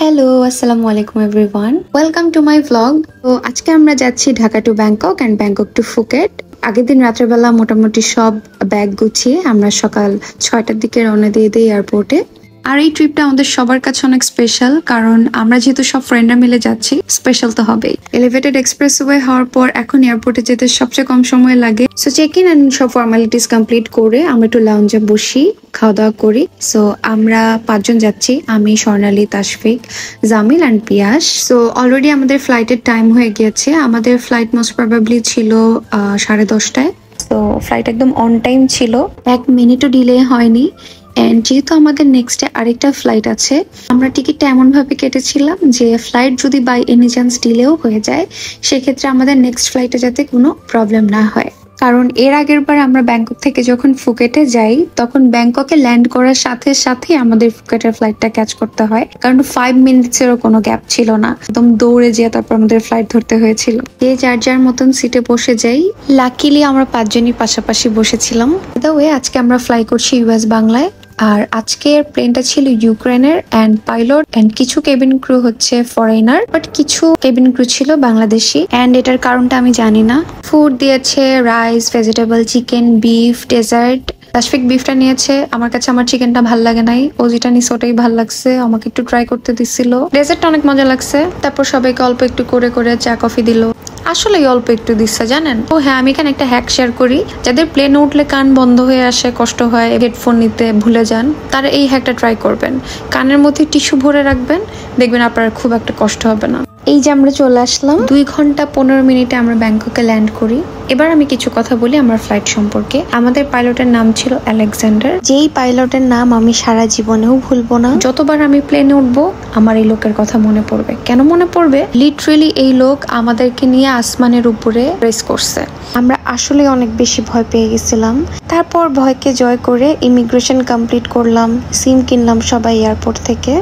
Hello, আসসালামু আলাইকুম everyone. Welcome to my vlog. তো আজকে আমরা যাচ্ছি Dhaka to Bangkok and Bangkok to Phuket. আগের দিন রাত্রেবেলা মোটামুটি সব ব্যাগ গুছিয়ে আমরা সকাল 6টার দিকে রওনা দিয়ে দিই এয়ারপোর্টে। আর এই ট্রিপটা আমাদের সবার কাছে অনেক স্পেশাল, কারণ আমরা যেহেতু সব ফ্রেন্ডরা মিলে যাচ্ছি, স্পেশাল তো হবেই। এলিভেটেড এক্সপ্রেসওয়ে হওয়ার পর এখন এয়ারপোর্টে যেতে সবচেয়ে কম সময় লাগে। সো চেক ইন অ্যান্ড সব ফর্মালিটিস কমপ্লিট করে আমরা একটু লাউঞ্জে বসি, খাওয়া দাওয়া করি। সো আমরা 5 জন যাচ্ছি, আমি, Swarnali, Tashfiq, Jamil and Pias. So already আমাদের ফ্লাইটের টাইম হয়ে গিয়েছে। আমাদের ফ্লাইট মোস্ট প্রবাবলি ছিল 10:30টায়। তো ফ্লাইট একদম অন টাইম ছিল, 1 মিনিটও ডিলে হয়নি। এন্ড যেহেতু আমাদের নেক্সট ডে আরেকটা ফ্লাইট আছে, আমরা টিকিটটা এমন ভাবে কেটেছিলাম যে ফ্লাইট যদি বাই এনি চান্স ডিলেও হয়ে যায়, সেক্ষেত্রে আমাদের নেক্সট ফ্লাইটে যাতে কোনো প্রবলেম না হয়। কারণ এর আগের বার আমরা ব্যাংকক থেকে যখন ফুকেটে যাই, তখন ব্যাংককে ল্যান্ড করার সাথে সাথে আমাদের ফুকেটের ফ্লাইটটা ক্যাচ করতে হয়, কারণ 5 মিনিটসেরও কোনো গ্যাপ ছিল না। একদম দৌড়ে যেয়ে তারপর আমাদের ফ্লাইট ধরতে হয়েছিল। যে যার যার মতন সিটে বসে যাই। লাকিলি আমরা 5 জনই পাশাপাশি বসেছিলাম। আজকে আমরা ফ্লাই করছি ইউএস বাংলায়। আর আজকের প্লেনটা ছিল ইউক্রেনের, অ্যান্ড পাইলট অ্যান্ড কিছু কেবিন ক্রু হচ্ছে ফরেনার, বাট কিছু কেবিন ক্রু ছিল বাংলাদেশি। অ্যান্ড এটার কারণটা আমি জানি না। ফুড দিয়েছে rice, vegetable, chicken, beef, dessert. Tashfiq বিফটা নিয়েছে, আমার কাছে আমার চিকেনটা ভাল লাগে নাই। ও যেটা নিছে ওটাই ভাল লাগছে, আমাকে একটু ট্রাই করতে দিছিল। ডেজার্টটা অনেক মজা লাগছে। তারপর সবাইকে অল্প একটু করে করে চা কফি দিল। আসলেই অল্প একটু দিচ্ছে, জানেন। ও হ্যাঁ, আমি এখানে একটা হ্যাক শেয়ার করি। যাদের প্লেনে উঠলে কান বন্ধ হয়ে আসে, কষ্ট হয়, হেডফোন নিতে ভুলে যান, তারা এই হ্যাকটা ট্রাই করবেন। কানের মধ্যে টিস্যু ভরে রাখবেন, দেখবেন আপনার খুব একটা কষ্ট হবে না। এই যে আমরা চলে আসলাম, 2 ঘন্টা 15 মিনিটে আমরা ব্যাংককে ল্যান্ড করি। এবার আমি কিছু কথা বলি আমার ফ্লাইট সম্পর্কে। আমাদের পাইলটের নাম ছিল আলেকজান্ডার, যেই পাইলটের নাম আমি সারা জীবনেও ভুলবো না। যতবার আমি প্লেনে উঠবো, আমার এই লোকের কথা মনে পড়বে। কেন মনে পড়বে? লিটারেলি এই লোক আমাদেরকে নিয়ে আসমানের উপরে রেস করছে। আমরা আসলে অনেক বেশি ভয় পেয়ে গেছিলাম। তারপর ভয়কে জয় করে ইমিগ্রেশন কমপ্লিট করলাম, সিম কিনলাম সবাই এয়ারপোর্ট থেকে।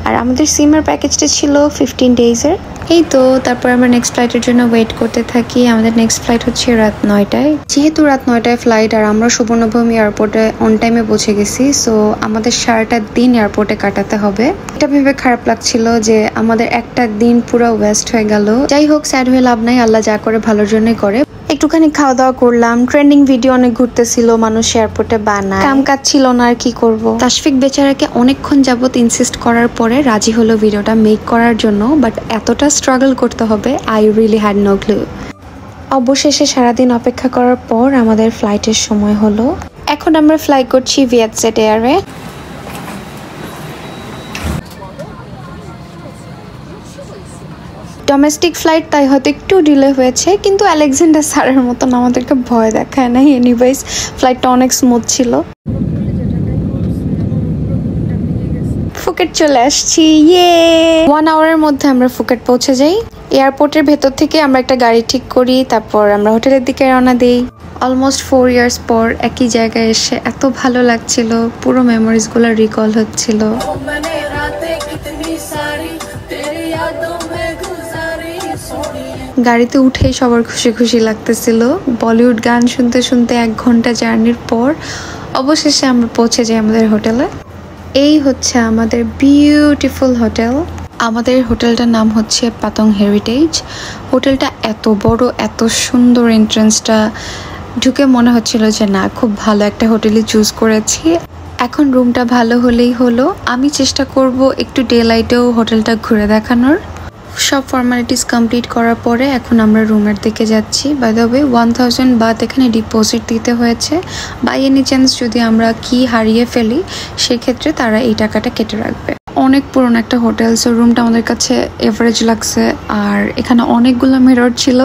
আর আমাদের সিমের প্যাকেজটা ছিল 15 ডেজের। এই তো তারপর আমরা নেক্সট ফ্লাইটের জন্য ওয়েট করতে থাকি। আমাদের নেক্সট ফ্লাইট হচ্ছে রাত 9টায়। যেহেতু রাত 9টায় ফ্লাইট আর আমরা সুবর্ণভূমি এয়ারপোর্টে অন টাইমে পৌঁছে গেছি, সো আমাদের সারাটা দিন এয়ারপোর্টে কাটাতে হবে। এটা ভেবে খারাপ লাগছিল যে আমাদের একটা দিন পুরো ওয়েস্ট হয়ে গেল। যাই হোক, স্যাড হয়ে লাভ নাই, আল্লাহ যা করে ভালোর জন্যই করে। একটুখানি খাওয়া দাওয়া করলাম। ট্রেন্ডিং ভিডিও অনেক ঘুরতেছিল, মানুষ এয়ারপোর্টে বানায়, কাম কাজ ছিল না, আর কি করব। তাশফিক বেচারাকে অনেকক্ষণ যাবত ইনসিস্ট করার পরে রাজি হলো ভিডিওটা মেক করার জন্য, বাট এতটা স্ট্রাগল করতে হবে, I really had no clue. অবশেষে সারাদিন অপেক্ষা করার পর আমাদের ফ্লাইটের সময় হলো। এখন আমরা ফ্লাই করছি ভিয়েতজেট এয়ারে। ডোমেস্টিক ফ্লাইট, তাই হয়তো একটু ডিলে হয়েছে, কিন্তু আলেকজান্ডার স্যারের মতন আমাদেরকে ভয় দেখায় না। এনিওয়েজ ফ্লাইটটা অনেক স্মুথ ছিল। ফুকেট চলে আসছি, ইয়ে। 1 আওয়ারের মধ্যে আমরা ফুকেট পৌঁছে যাই। এয়ারপোর্টের ভেতর থেকে আমরা একটা গাড়ি ঠিক করি, তারপর আমরা হোটেলের দিকে রওনা দিই। অলমোস্ট 4 ইয়ার্স পর একই জায়গায় এসে এত ভালো লাগছিল, পুরো মেমোরিজ গুলো রিকল হচ্ছিল। গাড়িতে উঠেই সবার খুশি খুশি লাগতেছিল। বলিউড গান শুনতে শুনতে 1 ঘন্টা জার্নির পর অবশেষে আমরা পৌঁছে যাই আমাদের হোটেলে। এই হচ্ছে আমাদের বিউটিফুল হোটেল। আমাদের হোটেলটার নাম হচ্ছে পাতং হেরিটেজ। হোটেলটা এত বড়, এত সুন্দর। এন্ট্রান্সটা ঢুকে মনে হচ্ছিল যে না, খুব ভালো একটা হোটেলই চুজ করেছি। এখন রুমটা ভালো হলেই হলো। আমি চেষ্টা করব একটু ডে লাইটেও হোটেলটা ঘুরে দেখানোর। সব ফর্মালিটিস কমপ্লিট করার পরে এখন আমরা রুমের দিকে যাচ্ছি। বাই দ্য ওয়ে, 1000 বাট এখানে ডিপোজিট দিতে হয়েছে। বাই এনি চান্স যদি আমরা কি হারিয়ে ফেলি, সেক্ষেত্রে তারা এই টাকাটা কেটে রাখবে। অনেক পুরনো একটা হোটেল, সো রুমটা আমাদের কাছে এভারেজ লাগছে। আর এখানে অনেকগুলো মিরর ছিল,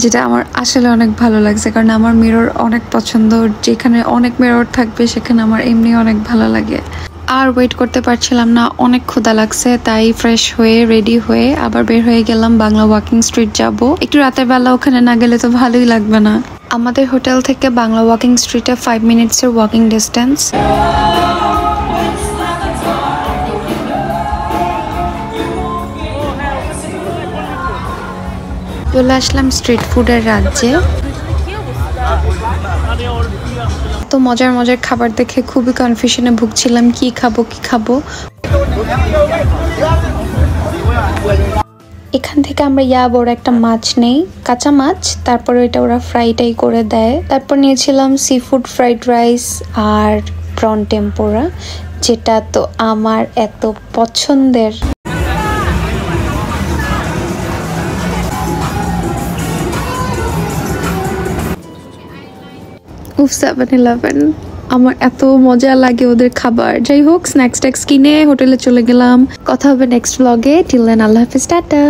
যেটা আমার আসলে অনেক ভালো লাগছে, কারণ আমার মিরর অনেক পছন্দ। যেখানে অনেক মিরর থাকবে সেখানে আমার এমনি অনেক ভালো লাগে। আর ওয়েট করতে পারছিলাম না, অনেক ক্ষুধা লাগছে। তাই ফ্রেশ হয়ে রেডি হয়ে আবার বের হয়ে গেলাম বাংলা ওয়াকিং স্ট্রিট যাব। একটু রাতের বেলা ওখানে না গেলে তো ভালোই লাগবে না। আমাদের হোটেল থেকে বাংলা ওয়াকিং স্ট্রিটে 5 মিনিটসের ওয়াকিং ডিস্টেন্স। চলে আসলাম স্ট্রিট ফুডের রাজ্যে। তো মজার মজার খাবার দেখে খুবই কনফিউশনে ভুগছিলাম, কি খাবো। ওখান থেকে আমরা বড় একটা মাছ নেই, কাঁচা মাছ, তারপরে এটা ওরা ফ্রাইটাই করে দেয়। তারপর নিয়েছিলাম সি ফুড ফ্রাইড রাইস আর প্রন টেম্পোরা, যেটা তো আমার এত পছন্দের। উফ 7-Eleven, আমার এত মজা লাগে ওদের খাবার। যাই হোক, স্ন্যাক্স ট্যাক্স কিনে হোটেলে চলে গেলাম। কথা হবে নেক্সট ব্লগে। টিল দেন, আল্লাহ হাফিজ, টাটা।